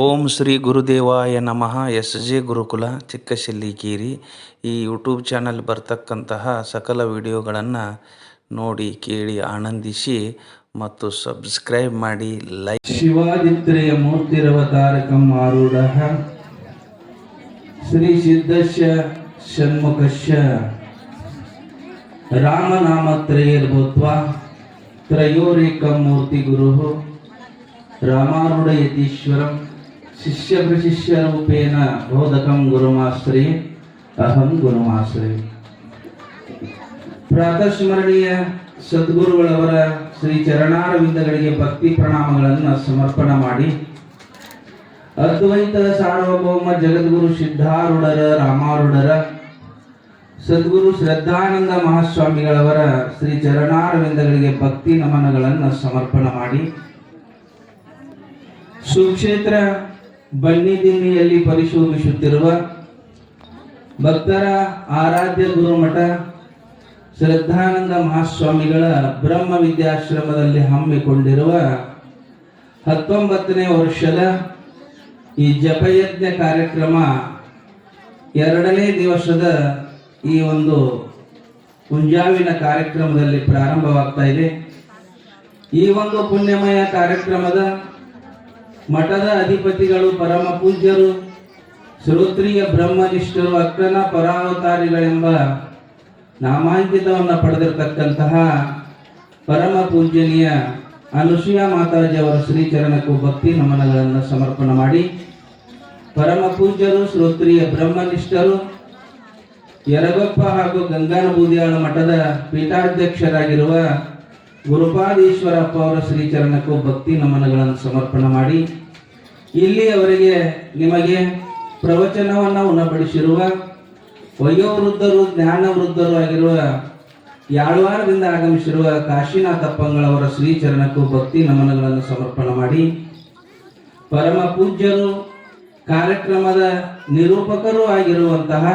ಓಂ ಶ್ರೀ ಗುರುದೇವಾಯ ನಮಃ. S J ಗುರುಕುಲ ಚಿಕ್ಕಶೆಲ್ಲಿಕೇರಿ. ಈ YouTube channel ಬರ್ತಕ್ಕಂತಹ ಸಕಲ ವಿಡಿಯೋಗಳನ್ನು ನೋಡಿ ಕೇಳಿ ಆನಂದಿಸಿ ಮತ್ತು ಸಬ್ಸ್ಕ್ರೈಬ್ ಮಾಡಿ ಲೈಕ್. ಶಿವಾದಿತ್ರೇಯ ಮೂರ್ತಿರವತಾರಕಂ ಆರೂಢ ಶ್ರೀ ಸಿದ್ಧಸ್ಯ ಷಣ್ಮುಖಸ್ಯ ರಾಮನಾಮತ್ರಯರ್ಭೂತ್ವಾ ತ್ರಯೋರೇಕಂ ಮೂರ್ತಿ ಗುರು ರಾಮಾರೂಢ ಯತೀಶ್ವರಂ ಶಿಷ್ಯ ಪ್ರಶಿಷ್ಯ ರೂಪೇಣ ಬೋಧಕಂ ಗುರುಮಾಶ್ರೇ ಅಹಂ ಗುರುಮಾಶ್ರೇ. ಪ್ರಾತಸ್ಮರಣೀಯ ಸದ್ಗುರುಗಳವರ ಶ್ರೀ ಚರಣಾರವಿಂದಗಳಿಗೆ ಭಕ್ತಿ ಪ್ರಣಾಮಗಳನ್ನು ಸಮರ್ಪಣೆ ಮಾಡಿ, ಅದ್ವೈತ ಸಾರ್ವಭೌಮ ಜಗದ್ಗುರು ಸಿದ್ಧಾರೂಢರ ರಾಮಾರೂಢರ ಸದ್ಗುರು ಶ್ರದ್ಧಾನಂದ ಮಹಾಸ್ವಾಮಿಗಳವರ ಶ್ರೀ ಚರಣಾರವಿಂದಗಳಿಗೆ ಭಕ್ತಿ ನಮನಗಳನ್ನು ಸಮರ್ಪಣೆ ಮಾಡಿ, ಸುಕ್ಷೇತ್ರ ಬನ್ನಿದಿನ್ನಿಯಲ್ಲಿ ಪರಿಶೋಧಿಸುತ್ತಿರುವ ಭಕ್ತರ ಆರಾಧ್ಯ ಗುರುಮಠ ಶ್ರದ್ಧಾನಂದ ಮಹಾಸ್ವಾಮಿಗಳ ಬ್ರಹ್ಮ ವಿದ್ಯಾಶ್ರಮದಲ್ಲಿ ಹಮ್ಮಿಕೊಂಡಿರುವ 19ನೇ ವರ್ಷದ ಈ ಜಪಯಜ್ಞ ಕಾರ್ಯಕ್ರಮ 2ನೇ ದಿವಸದ ಈ ಒಂದು ಮುಂಜಾವಿನ ಕಾರ್ಯಕ್ರಮದಲ್ಲಿ ಪ್ರಾರಂಭವಾಗ್ತಾ ಇದೆ. ಈ ಒಂದು ಪುಣ್ಯಮಯ ಕಾರ್ಯಕ್ರಮದ ಮಠದ ಅಧಿಪತಿಗಳು, ಪರಮ ಪೂಜ್ಯರು, ಶ್ರೋತ್ರಿಯ ಬ್ರಹ್ಮನಿಷ್ಠರು, ಅಕ್ಕನ ಪರಾವತಾರಿಗಳೆಂಬ ನಾಮಾಂಕಿತವನ್ನು ಪಡೆದಿರತಕ್ಕಂತಹ ಪರಮ ಪೂಜ್ಯನೀಯ ಅನುಸೂಯ ಮಾತಾಜಿಯವರ ಶ್ರೀಚರಣಕ್ಕೂ ಭಕ್ತಿ ನಮನಗಳನ್ನು ಸಮರ್ಪಣೆ ಮಾಡಿ, ಪರಮ ಪೂಜ್ಯರು, ಶ್ರೋತ್ರಿಯ ಬ್ರಹ್ಮನಿಷ್ಠರು, ಯರಗೊಪ್ಪ ಹಾಗೂ ಗಂಗಾನಬೂದಿಯಾಳ ಮಠದ ಪೀಠಾಧ್ಯಕ್ಷರಾಗಿರುವ ಗುರುಪಾದೀಶ್ವರಪ್ಪ ಅವರ ಶ್ರೀಚರಣಕ್ಕೂ ಭಕ್ತಿ ನಮನಗಳನ್ನು ಸಮರ್ಪಣೆ ಮಾಡಿ, ಇಲ್ಲಿ ಅವರಿಗೆ ನಿಮಗೆ ಪ್ರವಚನವನ್ನು ಉಣಬಡಿಸಿರುವ ವಯೋವೃದ್ಧರು, ಜ್ಞಾನವೃದ್ಧರು ಆಗಿರುವ ಯಾಳ್ವಾರದಿಂದ ಆಗಮಿಸಿರುವ ಕಾಶಿನಾಥಪ್ಪಂಗಳವರ ಶ್ರೀಚರಣಕ್ಕೂ ಭಕ್ತಿ ನಮನಗಳನ್ನು ಸಮರ್ಪಣೆ ಮಾಡಿ, ಪರಮ ಪೂಜ್ಯರು, ಕಾರ್ಯಕ್ರಮದ ನಿರೂಪಕರು ಆಗಿರುವಂತಹ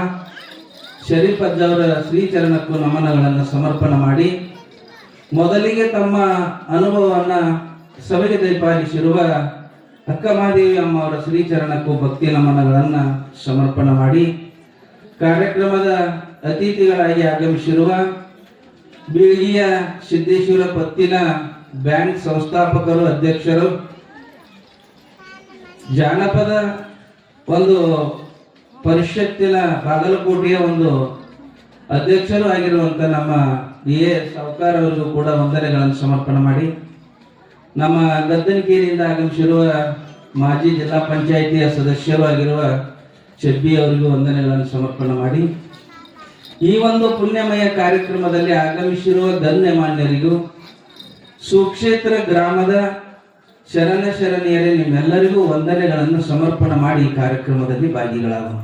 ಶರೀಫಜ್ಜವರ ಶ್ರೀಚರಣಕ್ಕೂ ನಮನಗಳನ್ನು ಸಮರ್ಪಣೆ ಮಾಡಿ, ಮೊದಲಿಗೆ ತಮ್ಮ ಅನುಭವವನ್ನು ಸಭೆಗೆ ದಯಪಾಲಿಸಿರುವ ಅಕ್ಕ ಮಹಾದೇವಿ ಅಮ್ಮ ಅವರ ಶ್ರೀಚರಣಕ್ಕೂ ಭಕ್ತಿ ನಮನಗಳನ್ನು ಸಮರ್ಪಣೆ ಮಾಡಿ, ಕಾರ್ಯಕ್ರಮದ ಅತಿಥಿಗಳಾಗಿ ಆಗಮಿಸಿರುವ ಬೀಳ್ಗಿಯ ಸಿದ್ದೇಶ್ವರ ಪತ್ತಿನ ಬ್ಯಾಂಕ್ ಸಂಸ್ಥಾಪಕರು, ಅಧ್ಯಕ್ಷರು, ಜಾನಪದ ಒಂದು ಪರಿಷತ್ತಿನ ಬಾಗಲಕೋಟೆಯ ಒಂದು ಅಧ್ಯಕ್ಷರು ಆಗಿರುವಂಥ ನಮ್ಮ ಸಾವುಕಾರ ಅವರಿಗೂ ಕೂಡ ವಂದನೆಗಳನ್ನು ಸಮರ್ಪಣೆ ಮಾಡಿ, ನಮ್ಮ ಗದ್ದನಕೇರಿಯಿಂದ ಆಗಮಿಸಿರುವ ಮಾಜಿ ಜಿಲ್ಲಾ ಪಂಚಾಯಿತಿಯ ಸದಸ್ಯರು ಆಗಿರುವ ಚೆಬ್ಬಿ ಅವರಿಗೂ ವಂದನೆಗಳನ್ನು ಸಮರ್ಪಣೆ ಮಾಡಿ, ಈ ಒಂದು ಪುಣ್ಯಮಯ ಕಾರ್ಯಕ್ರಮದಲ್ಲಿ ಆಗಮಿಸಿರುವ ಗಣ್ಯಮಾನ್ಯರಿಗೂ, ಸುಕ್ಷೇತ್ರ ಗ್ರಾಮದ ಶರಣ ಶರಣೆಯರೇ ನಿಮ್ಮೆಲ್ಲರಿಗೂ ವಂದನೆಗಳನ್ನು ಸಮರ್ಪಣೆ ಮಾಡಿ ಈ ಕಾರ್ಯಕ್ರಮದಲ್ಲಿ ಭಾಗಿಗಳಾಗುವ.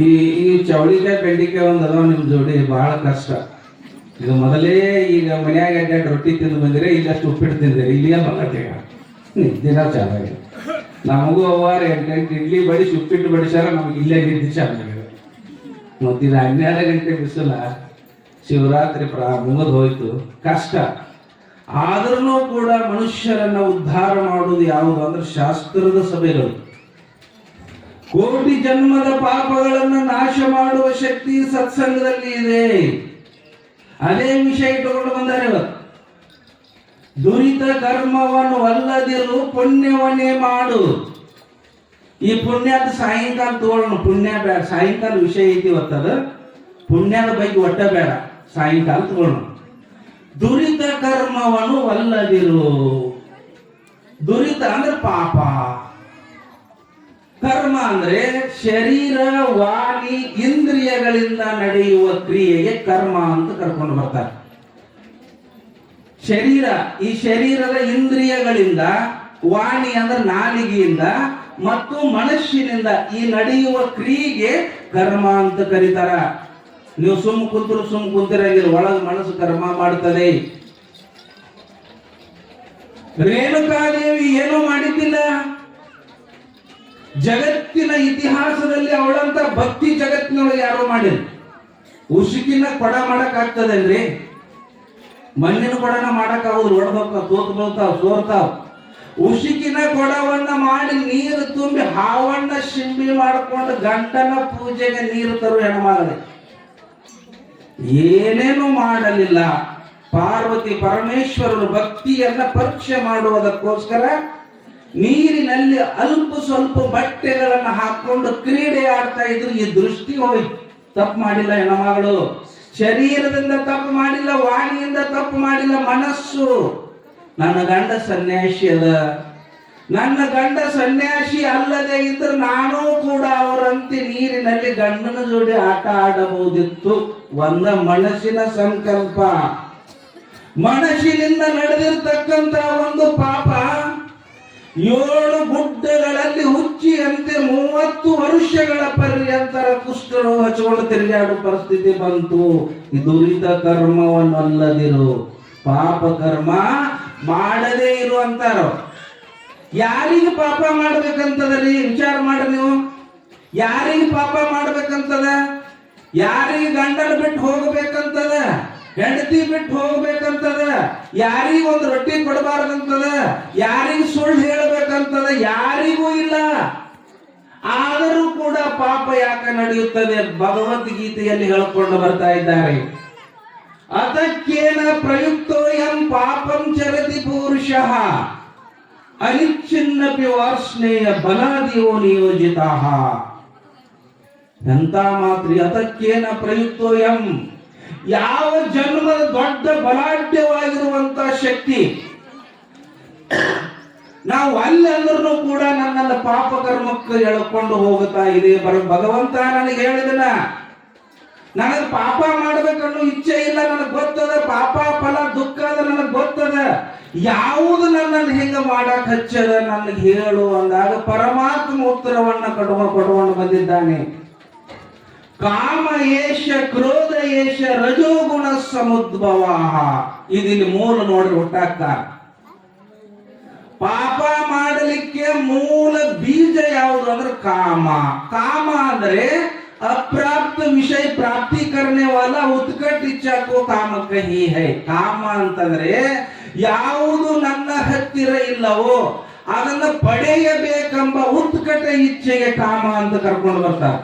ಈ ಚೌಳಿಕಾಯಿ ಬೆಂಡಿಕಾಯಿ ಒಂದು ಅದಾವ ನಿಮ್ಮ ಜೋಡಿ ಬಹಳ ಕಷ್ಟ. ಇದು ಮೊದಲೇ ಈಗ ಮನ್ಯಾಗ ಅಡ್ಡಾಡಿ ರೊಟ್ಟಿ ತಿಂದು ಬಂದಿರಿ, ಇಲ್ಲಷ್ಟು ಉಪ್ಪಿಟ್ಟು ತಿಂದಿರಿ, ಇಲ್ಲಿಗೆ ಬಂದೀಗ ದಿನ ಚೆನ್ನಾಗಿ. ನಮಗೂ ಅವಾರ 8 ಇಡ್ಲಿ ಬಡಿಸಿ ಉಪ್ಪಿಟ್ಟು ಬಡಿಸಾರ ನಮ್ಗೆ ಇಲ್ಲೇ ನಿಂತು ಚೆನ್ನಾಗಿದೆ. ಮತ್ತು ಇದು 12 ಗಂಟೆ ಬಿಸಿಲ, ಶಿವರಾತ್ರಿ ಮುಗಿದು ಹೋಯ್ತು, ಕಷ್ಟ. ಆದ್ರೂ ಕೂಡ ಮನುಷ್ಯರನ್ನ ಉದ್ಧಾರ ಮಾಡುವುದು ಯಾವುದು ಅಂದ್ರೆ ಶಾಸ್ತ್ರದ ಸಭೆಗಳು. ಕೋಟಿ ಜನ್ಮದ ಪಾಪಗಳನ್ನು ನಾಶ ಮಾಡುವ ಶಕ್ತಿ ಸತ್ಸಂಗದಲ್ಲಿ ಇದೆ. ಅದೇ ವಿಷಯ ಇಟ್ಟುಕೊಂಡು ಬಂದರೆ ಇವತ್ತು ದುರಿತ ಕರ್ಮವನ್ನು ಅಲ್ಲದಿರು ಪುಣ್ಯವನ್ನೇ ಮಾಡು. ಈ ಪುಣ್ಯದ ಸಾಯಂಕಾಲ ತಗೊಳ್ಳೋಣ, ಪುಣ್ಯ ಬೇಡ, ಸಾಯಂಕಾಲ ವಿಷಯ ಐತಿ ಇವತ್ತದ ಪುಣ್ಯದ ಬಗ್ಗೆ ಒಟ್ಟ ಬೇಡ, ಸಾಯಂಕಾಲ ತಗೊಳ್ಳೋಣ. ದುರಿತ ಕರ್ಮವನ್ನು ಅಲ್ಲದಿರು. ದುರಿತ ಅಂದ್ರೆ ಪಾಪ, ಕರ್ಮ ಅಂದ್ರೆ ಶರೀರ, ವಾಣಿ, ಇಂದ್ರಿಯಗಳಿಂದ ನಡೆಯುವ ಕ್ರಿಯೆಗೆ ಕರ್ಮ ಅಂತ ಕರ್ಕೊಂಡು ಬರ್ತಾರೆ. ಶರೀರ, ಈ ಶರೀರದ ಇಂದ್ರಿಯಗಳಿಂದ, ವಾಣಿ ಅಂದ್ರೆ ನಾಲಿಗೆಯಿಂದ ಮತ್ತು ಮನಸ್ಸಿನಿಂದ ಈ ನಡೆಯುವ ಕ್ರಿಯೆಗೆ ಕರ್ಮ ಅಂತ ಕರೀತಾರ. ನೀವು ಸುಮ್ ಕುಂತಿರಂಗಿಲ್ಲ, ಒಳಗೆ ಮನಸ್ಸು ಕರ್ಮ ಮಾಡ್ತದೆ. ರೇಣುಕಾದೇವಿ ಏನೋ ಮಾಡಿದ್ದಿಲ್ಲ. ಜಗತ್ತಿನ ಇತಿಹಾಸದಲ್ಲಿ ಅವಳಂತ ಭಕ್ತಿ ಜಗತ್ತಿನೊಳಗೆ ಯಾರೋ ಮಾಡಿಲ್ಲ. ಉಸುಕಿನ ಕೊಡ ಮಾಡಕ್ ಆಗ್ತದಲ್ರಿ? ಮಣ್ಣಿನ ಕೊಡನ ಮಾಡಕ್ ಆಗುದು, ಒಡೆದೋಗ್ತಾವ, ತೋತು ಬೀಳ್ತಾವ, ಸೋರ್ತಾವ. ಉಸುಕಿನ ಕೊಡವನ್ನ ಮಾಡಿ ನೀರು ತುಂಬಿ ಹಾವಣ್ಣ ಶಿಂಬಿ ಮಾಡಿಕೊಂಡು ಗಂಡನ ಪೂಜೆಗೆ ನೀರು ತರುವ ಹೆಣ್ಮಗಳು ಏನೇನು ಮಾಡಲಿಲ್ಲ. ಪಾರ್ವತಿ ಪರಮೇಶ್ವರರು ಭಕ್ತಿಯನ್ನ ಪರೀಕ್ಷೆ ಮಾಡುವುದಕ್ಕೋಸ್ಕರ ನೀರಿನಲ್ಲಿ ಅಲ್ಪ ಸ್ವಲ್ಪ ಬಟ್ಟೆಗಳನ್ನು ಹಾಕೊಂಡು ಕ್ರೀಡೆ ಆಡ್ತಾ ಇದ್ರು. ಈ ದೃಷ್ಟಿ ಹೋಯ್ತು. ತಪ್ಪು ಮಾಡಿಲ್ಲ ಹೆಣ್ಮಗಳು, ಶರೀರದಿಂದ ತಪ್ಪು ಮಾಡಿಲ್ಲ, ವಾಣಿಯಿಂದ ತಪ್ಪು ಮಾಡಿಲ್ಲ. ಮನಸ್ಸು ನನ್ನ ಗಂಡ ಸನ್ಯಾಸಿ ಅದ, ನನ್ನ ಗಂಡ ಸನ್ಯಾಸಿ ಅಲ್ಲದೆ ಇದ್ರೆ ನಾನೂ ಕೂಡ ಅವರಂತೆ ನೀರಿನಲ್ಲಿ ಗಂಡನ ಜೋಡಿ ಆಟ ಆಡಬಹುದಿತ್ತು. ಒಂದ ಮನಸ್ಸಿನ ಸಂಕಲ್ಪ, ಮನಸ್ಸಿನಿಂದ ನಡೆದಿರ್ತಕ್ಕಂತ ಒಂದು ಪಾಪ 7 ಗುಡ್ಡಗಳಲ್ಲಿ ಹುಚ್ಚಿಯಂತೆ 30 ವರ್ಷಗಳ ಪರ್ಯಂತರ ಕುಷ್ಠರೋಗ ಹಚ್ಚಿಕೊಂಡು ತಿರುಗಾಡೋ ಪರಿಸ್ಥಿತಿ ಬಂತು. ಇದು ದುರಿತ ಕರ್ಮವನ್ನಲ್ಲದಿರು, ಪಾಪ ಕರ್ಮ ಮಾಡದೇ ಇರು ಅಂತಾರ. ಯಾರಿಗೆ ಪಾಪ ಮಾಡ್ಬೇಕಂತದ ರೀ? ವಿಚಾರ ಮಾಡ್ರಿ ನೀವು. ಯಾರಿಗೆ ಪಾಪ ಮಾಡ್ಬೇಕಂತದ? ಯಾರಿಗೆ ಗಂಡನ ಬಿಟ್ಟು ಹೋಗ್ಬೇಕಂತದ? ಹೆಂಡತಿ ಬಿಟ್ಟು ಹೋಗ್ಬೇಕಂತದ? ಯಾರಿಗ ಒಂದು ರೊಟ್ಟಿ ಕೊಡಬಾರ್ದಂತದ? ಯಾರಿಗ ಸುಳ್ಳು ಹೇಳ್ಬೇಕಂತದ? ಯಾರಿಗೂ ಇಲ್ಲ. ಆದರೂ ಕೂಡ ಪಾಪ ಯಾಕೆ ನಡೆಯುತ್ತದೆ? ಭಗವದ್ಗೀತೆಯಲ್ಲಿ ಹೇಳಿಕೊಂಡು ಬರ್ತಾ ಇದ್ದಾರೆ. ಅದಕ್ಕೇನ ಪ್ರಯುಕ್ತೋ ಯಂ ಪಾಪಂ ಚರತಿ ಪುರುಷಃ ಅನಿಚ್ಛಿನ್ನಪಿ ವಾರ್ಷ್ಣೇಯ ಬಲಾದಿಯೋ ನಿಯೋಜಿತಾಃ. ಎಂತ ಮಾತ್ರಿ? ಅದಕ್ಕೇನ ಪ್ರಯುಕ್ತೋ ಯಂ, ಯಾವ ಜನ್ಮದ ದೊಡ್ಡ ಬಲಾಢ್ಯವಾಗಿರುವಂತ ಶಕ್ತಿ ನಾವು ಅಲ್ಲಿ ಅಂದ್ರೂ ಕೂಡ ನನ್ನನ್ನು ಪಾಪ ಕರ್ಮಕ್ಕೆ ಎಳ್ಕೊಂಡು ಹೋಗುತ್ತಾ ಇದೆ. ಭಗವಂತ ನನಗೆ ಹೇಳಿದನ, ನನಗೆ ಪಾಪ ಮಾಡ್ಬೇಕನ್ನೋ ಇಚ್ಛೆ ಇಲ್ಲ, ನನಗೆ ಗೊತ್ತದ. ಪಾಪ ಫಲ ದುಃಖ ಅದ ನನಗೆ ಗೊತ್ತದ. ಯಾವುದು ನನ್ನನ್ನು ಹೆಂಗ ಮಾಡಕ್ ಹಚ್ಚದ ನನಗೆ ಹೇಳು ಅಂದಾಗ ಪರಮಾತ್ಮ ಉತ್ತರವನ್ನ ಕೊಡುವನು ಬಂದಿದ್ದಾನೆ. ಕಾಮ ಏಷ ಕ್ರೋಧ ಏಷ ರಜೋಗುಣ ಸಮುದ್ಭವ. ಇದಿಲ್ಲಿ ಮೂಲ ನೋಡ್ರಿ ಹುಟ್ಟಾಕ್ತಾರ. ಪಾಪ ಮಾಡಲಿಕ್ಕೆ ಮೂಲ ಬೀಜ ಯಾವುದು ಅಂದ್ರೆ ಕಾಮ. ಕಾಮ ಅಂದ್ರೆ ಅಪ್ರಾಪ್ತ ವಿಷಯ ಪ್ರಾಪ್ತಿ करने वाला उत्कट इच्छा को काम कही है. ಕಾಮ ಅಂತಂದ್ರೆ ಯಾವುದು ನನ್ನ ಹತ್ತಿರ ಇಲ್ಲವೋ ಅದನ್ನ ಪಡೆಯಬೇಕೆಂಬ ಉತ್ಕಟ ಇಚ್ಛೆಗೆ ಕಾಮ ಅಂತ ಕರ್ಕೊಂಡು ಬರ್ತಾರೆ.